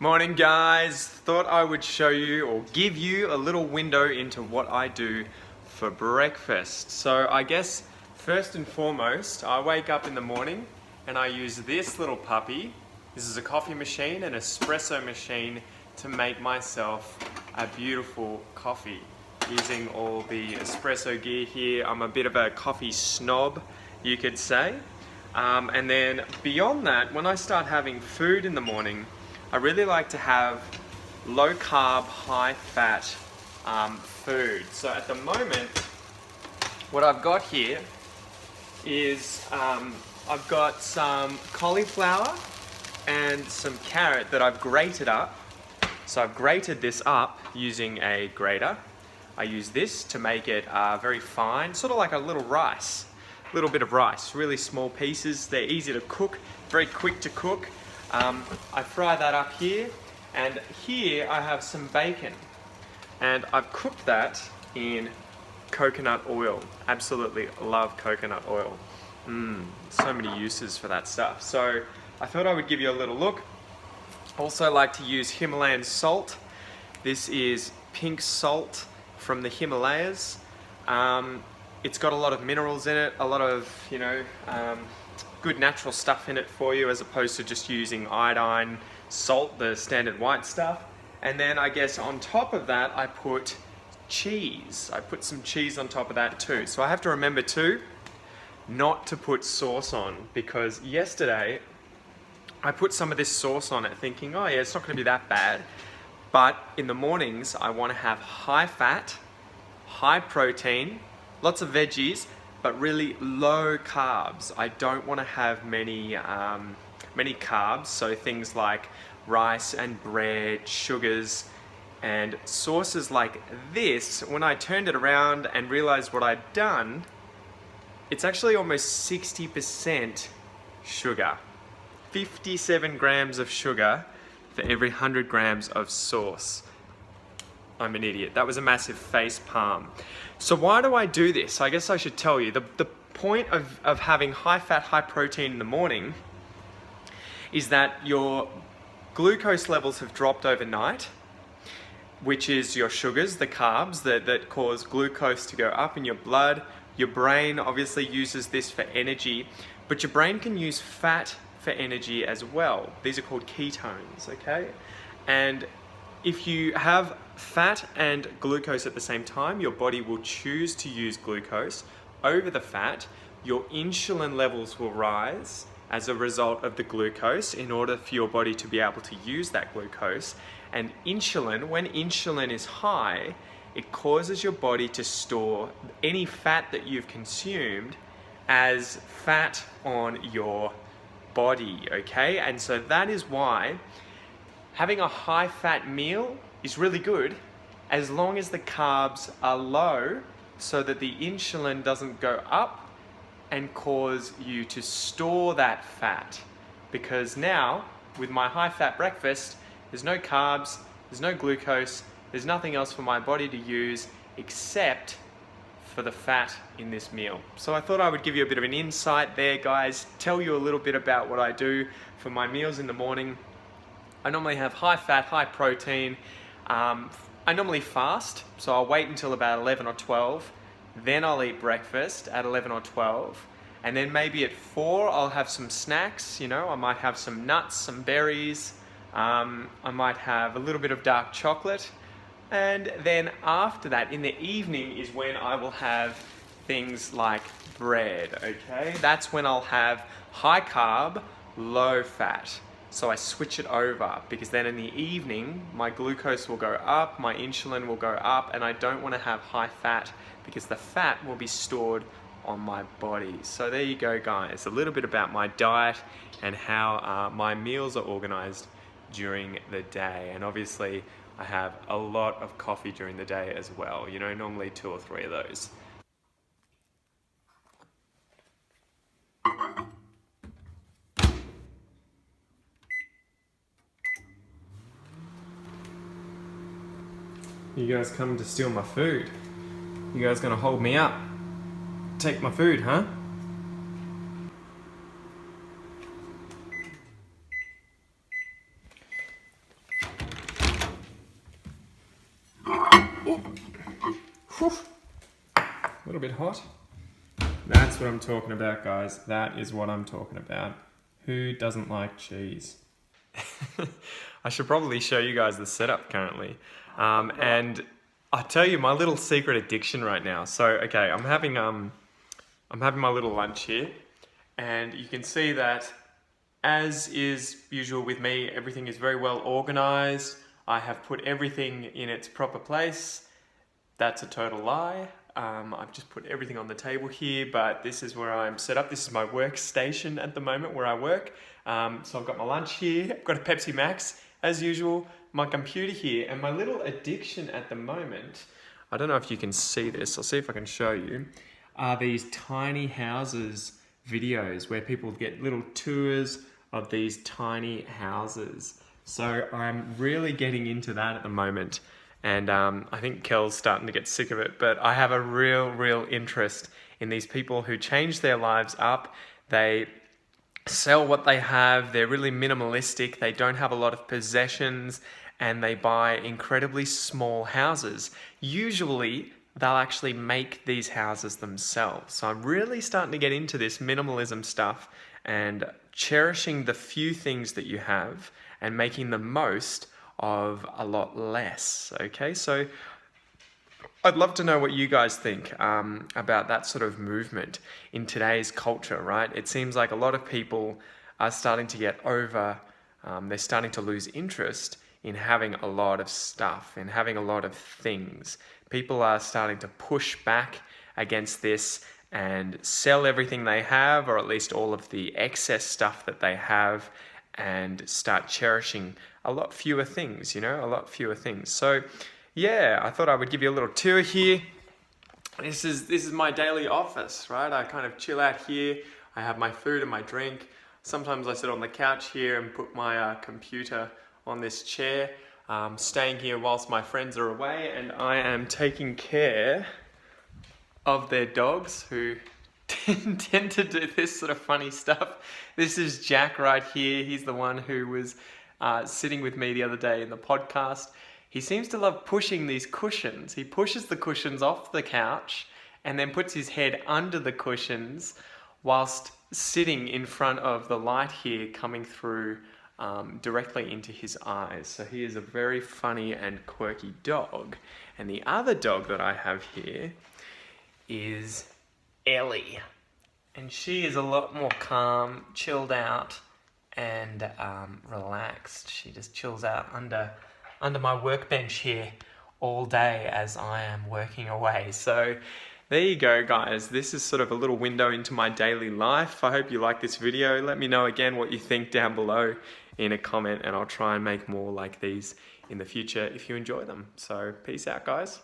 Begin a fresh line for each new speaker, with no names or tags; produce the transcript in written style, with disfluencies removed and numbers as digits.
Morning guys, thought I would show you or give you a little window into what I do for breakfast. So I guess first and foremost, I wake up in the morning and I use this little puppy. This is a coffee machine, an espresso machine, to make myself a beautiful coffee using all the espresso gear here. I'm a bit of a coffee snob, you could say. And then beyond that, when I start having food in the morning, I really like to have low carb, high fat food. So at the moment, what I've got here is I've got some cauliflower and some carrot that I've grated up. So I've grated this up using a grater. I use this to make it very fine, sort of like a little rice. A little bit of rice, really small pieces. They're easy to cook, very quick to cook. I fry that up here, and here I have some bacon, and I've cooked that in coconut oil. Absolutely love coconut oil. So many uses for that stuff. So I thought I would give you a little look. Also like to use Himalayan salt. This is pink salt from the Himalayas. It's got a lot of minerals in it, a lot of, good natural stuff in it for you, as opposed to just using iodine, salt, the standard white stuff. And then I guess on top of that, I put cheese. I put some cheese on top of that too. So I have to remember too, not to put sauce on, because yesterday I put some of this sauce on it thinking, oh yeah, it's not gonna be that bad. But in the mornings, I wanna have high fat, high protein, lots of veggies, but really low carbs. I don't want to have many carbs, so things like rice and bread, sugars, and sauces like this. When I turned it around and realized what I'd done, it's actually almost 60% sugar. 57 grams of sugar for every 100 grams of sauce. I'm an idiot. That was a massive face palm. So why do I do this? I guess I should tell you. The point of having high fat, high protein in the morning is that your glucose levels have dropped overnight, which is your sugars, the carbs that cause glucose to go up in your blood. Your brain obviously uses this for energy, but your brain can use fat for energy as well. These are called ketones, okay? And if you have fat and glucose at the same time, your body will choose to use glucose over the fat. Your insulin levels will rise as a result of the glucose in order for your body to be able to use that glucose. And insulin, when insulin is high, it causes your body to store any fat that you've consumed as fat on your body, okay? And so that is why having a high fat meal is really good as long as the carbs are low, so that the insulin doesn't go up and cause you to store that fat. Because now, with my high fat breakfast, there's no carbs, there's no glucose, there's nothing else for my body to use except for the fat in this meal. So I thought I would give you a bit of an insight there, guys, tell you a little bit about what I do for my meals in the morning. I normally have high fat, high protein. I normally fast, so I'll wait until about 11 or 12. Then I'll eat breakfast at 11 or 12. And then maybe at 4, I'll have some snacks. I might have some nuts, some berries. I might have a little bit of dark chocolate. And then after that, in the evening, is when I will have things like bread, okay? That's when I'll have high carb, low fat. So I switch it over, because then in the evening, my glucose will go up, my insulin will go up, and I don't want to have high fat because the fat will be stored on my body. So there you go, guys. A little bit about my diet and how my meals are organized during the day. And obviously, I have a lot of coffee during the day as well. Normally 2 or 3 of those. You guys coming to steal my food? You guys gonna hold me up? Take my food, huh? A little bit hot. That's what I'm talking about, guys. That is what I'm talking about. Who doesn't like cheese? I should probably show you guys the setup currently. And I'll tell you my little secret addiction right now. So, okay, I'm having my little lunch here, and you can see that, as is usual with me, everything is very well organized. I have put everything in its proper place. That's a total lie. I've just put everything on the table here, but this is where I'm set up. This is my workstation at the moment where I work. So I've got my lunch here, I've got a Pepsi Max, as usual, my computer here, and my little addiction at the moment, I don't know if you can see this, I'll see if I can show you, are these tiny houses videos where people get little tours of these tiny houses. So I'm really getting into that at the moment. And I think Kel's starting to get sick of it, but I have a real interest in these people who change their lives up. They sell what they have, they're really minimalistic, they don't have a lot of possessions, and they buy incredibly small houses. Usually, they'll actually make these houses themselves. So I'm really starting to get into this minimalism stuff and cherishing the few things that you have and making the most of a lot less. Okay, so I'd love to know what you guys think about that sort of movement in today's culture, right? It seems like a lot of people are starting to get over, they're starting to lose interest in having a lot of stuff, in having a lot of things. People are starting to push back against this and sell everything they have, or at least all of the excess stuff that they have, and start cherishing a lot fewer things, a lot fewer things. So yeah, I thought I would give you a little tour here. This is my daily office, right? I kind of chill out here. I have my food and my drink. Sometimes I sit on the couch here and put my computer on this chair, staying here whilst my friends are away, and I am taking care of their dogs who tend to do this sort of funny stuff. This is Jack right here. He's the one who was sitting with me the other day in the podcast. He seems to love pushing these cushions. He pushes the cushions off the couch and then puts his head under the cushions whilst sitting in front of the light here coming through directly into his eyes. So he is a very funny and quirky dog. And the other dog that I have here is Ellie. And she is a lot more calm, chilled out, and relaxed. She just chills out under my workbench here all day as I am working away. So there you go, guys. This is sort of a little window into my daily life. I hope you like this video. Let me know again what you think down below in a comment, and I'll try and make more like these in the future if you enjoy them. So peace out, guys.